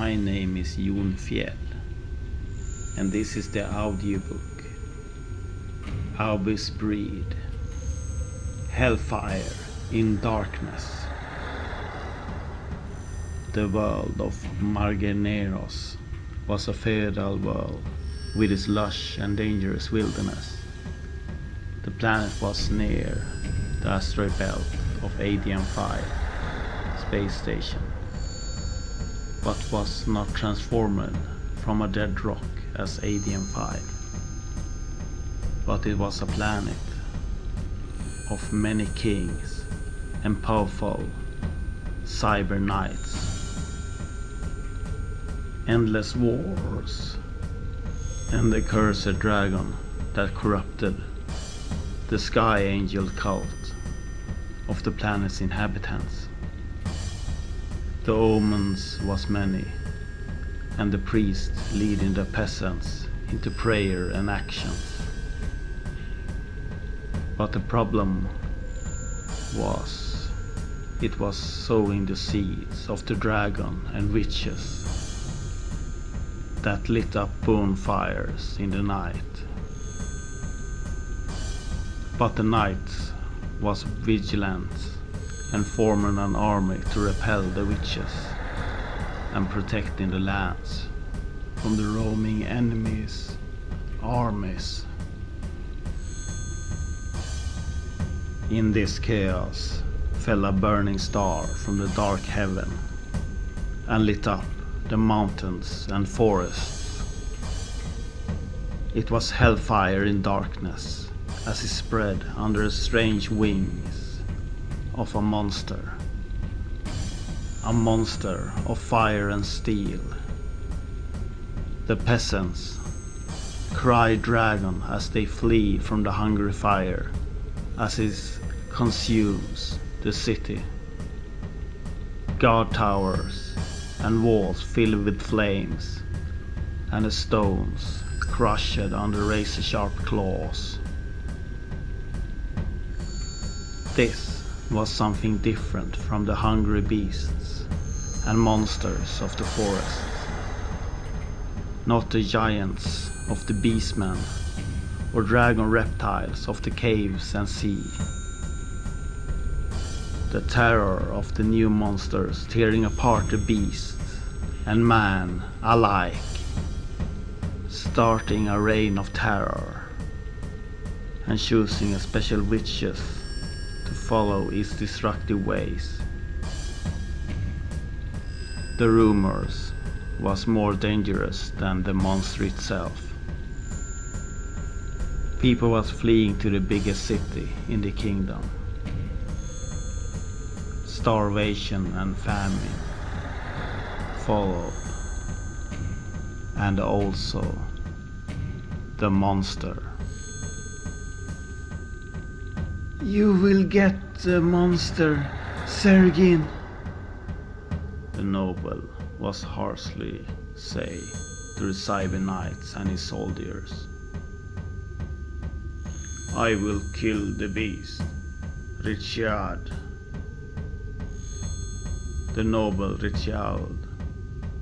My name is Jon Fjell, and this is the audiobook Abyss Breed, Hellfire in Darkness. The world of Margeneros was a feudal world with its lush and dangerous wilderness. The planet was near the asteroid belt of ADM-5 space station, but was not transformed from a dead rock as ADM-5. But it was a planet of many kings and powerful cyber knights, endless wars, and the cursed dragon that corrupted the Sky Angel cult of the planet's inhabitants. The omens was many, and the priests leading the peasants into prayer and actions. But the problem was, it was sowing the seeds of the dragon and witches that lit up bonfires in the night. But the knights was vigilant and forming an army to repel the witches and protecting the lands from the roaming enemies' armies. In this chaos fell a burning star from the dark heaven and lit up the mountains and forests. It was hellfire in darkness as it spread under the strange wings of a monster of fire and steel. The peasants cried dragon as they flee from the hungry fire as it consumes the city. Guard towers and walls filled with flames, and the stones crushed under razor-sharp claws. This was something different from the hungry beasts and monsters of the forests. Not the giants of the beastmen or dragon reptiles of the caves and sea. The terror of the new monsters tearing apart the beasts and man alike, starting a reign of terror and choosing a special witches to follow its destructive ways. The rumors was more dangerous than the monster itself. People was fleeing to the biggest city in the kingdom. Starvation and famine followed, and also the monster. "You will get the monster, Sergin," the noble was harshly say to the cyber knights and his soldiers. "I will kill the beast, Richard." The noble Richard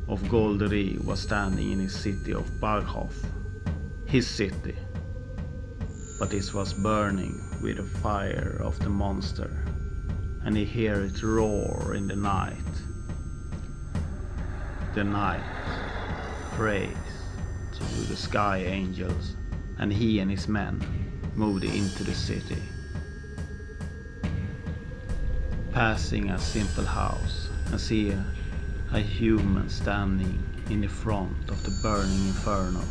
of Goldery was standing in his city of Baghof, his city, but it was burning with the fire of the monster, and he heard it roar in the night. The night prays to the sky angels, and he and his men moved into the city. Passing a simple house and see a human standing in the front of the burning inferno.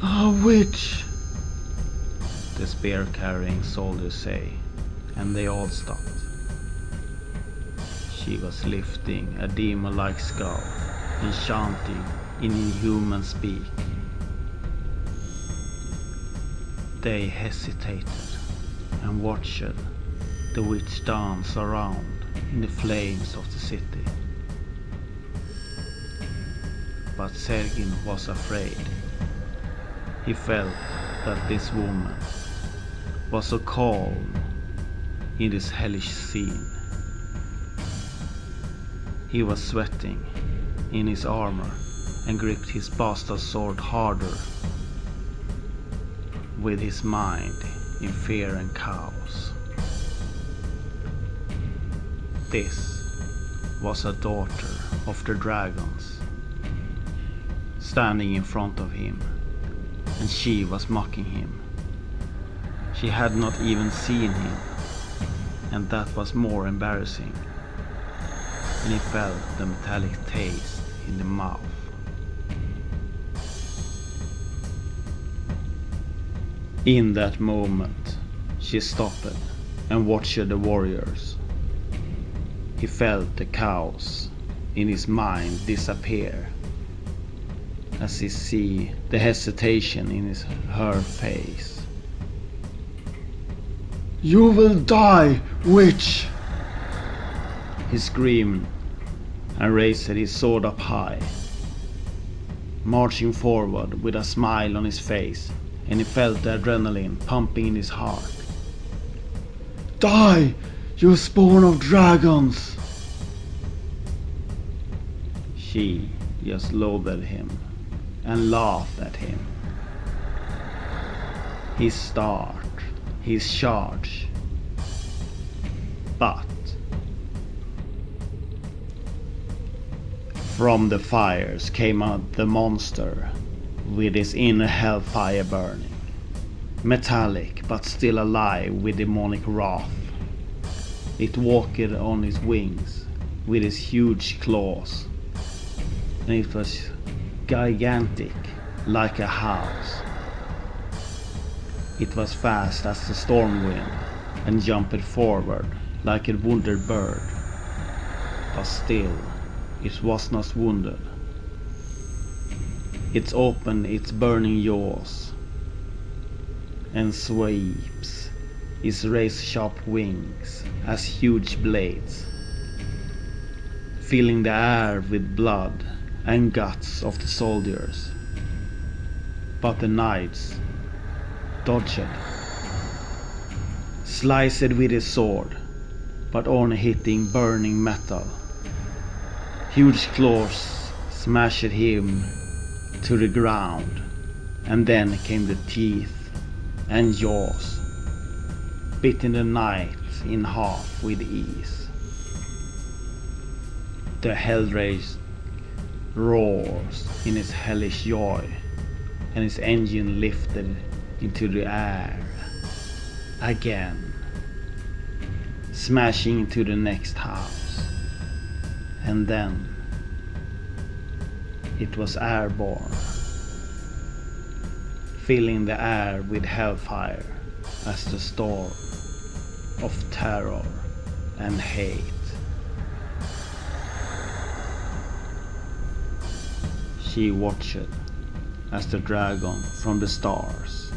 "A witch," the spear-carrying soldiers say, and they all stopped. She was lifting a demon-like skull and chanting in inhuman speak. They hesitated and watched the witch dance around in the flames of the city. But Sergin was afraid. He felt that this woman was so calm in this hellish scene. He was sweating in his armor and gripped his bastard sword harder with his mind in fear and chaos. This was a daughter of the dragons standing in front of him, and she was mocking him. She had not even seen him, and that was more embarrassing. And he felt the metallic taste in the mouth. In that moment, she stopped and watched the warriors. He felt the chaos in his mind disappear as he see the hesitation in her face. "You will die, witch!" He screamed and raised his sword up high, marching forward with a smile on his face, and he felt the adrenaline pumping in his heart. "Die, you spawn of dragons!" She just loathed him and laughed at him. His start, his charge. But from the fires came out the monster with his inner hellfire burning, metallic but still alive with demonic wrath. It walked on its wings with its huge claws, and it was gigantic like a house. It was fast as the storm wind and jumped forward like a wounded bird, but still it was not wounded. It opened its burning jaws and sweeps its razor-sharp wings as huge blades, filling the air with blood and guts of the soldiers. But the knights dodged, sliced with his sword, but only hitting burning metal. Huge claws smashed him to the ground, and then came the teeth and jaws, biting the knight in half with ease. The hellrage roars in its hellish joy, and its engine lifted into the air again, smashing into the next house, and then it was airborne, filling the air with hellfire as the storm of terror and hate. She watched as the dragon from the stars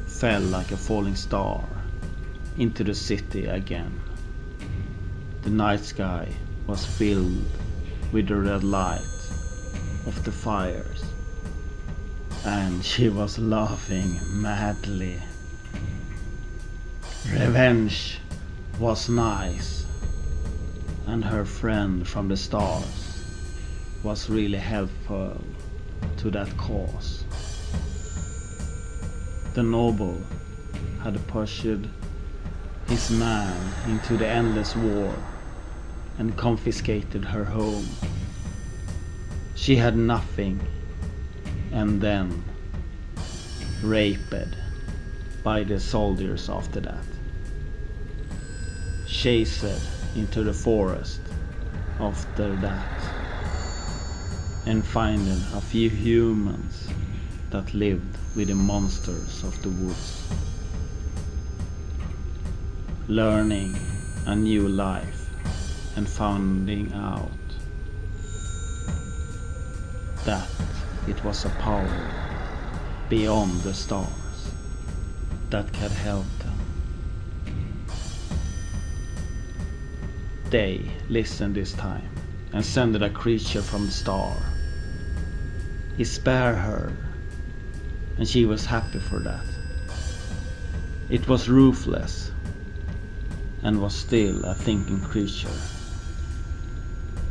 fell like a falling star into the city again. The night sky was filled with the red light of the fires, and she was laughing madly. Revenge was nice, and her friend from the stars was really helpful to that cause. The noble had pushed his man into the endless war and confiscated her home. She had nothing, and then raped by the soldiers after that, chased into the forest after that, and finding a few humans that lived with the monsters of the woods, learning a new life and finding out that it was a power beyond the stars that could help them. They listened this time and sent a creature from the star. He spared her, and she was happy for that. It was ruthless and was still a thinking creature.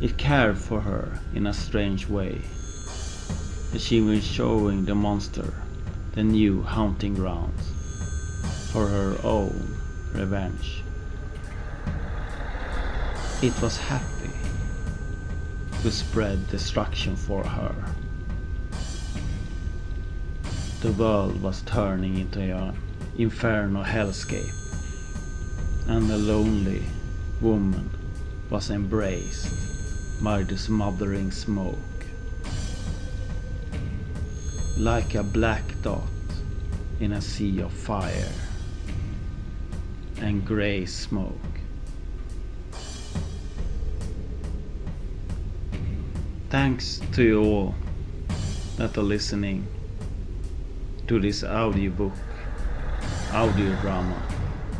It cared for her in a strange way, that she was showing the monster the new hunting grounds for her own revenge. It was happy to spread destruction for her. The world was turning into an inferno hellscape, and the lonely woman was embraced by the smothering smoke. Like a black dot in a sea of fire and grey smoke. Thanks to you all that are listening to this audiobook, audio drama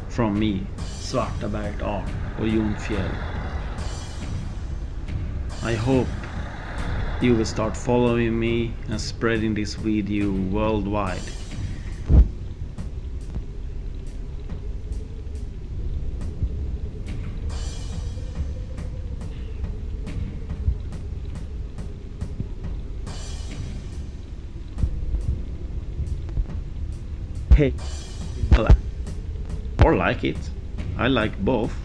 from me, Svartaberget Art och Jon Fjell. I hope you will start following me and spreading this video worldwide. Hey, or like it. I like both.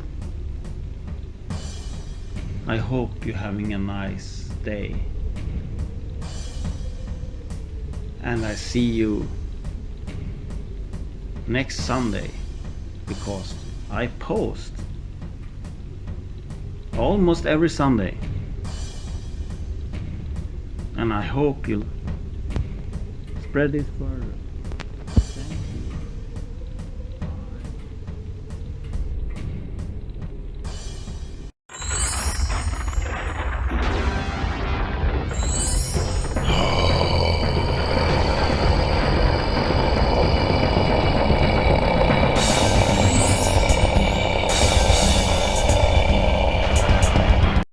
I hope you're having a nice day. And I see you next Sunday, because I post almost every Sunday. And I hope you'll spread it further.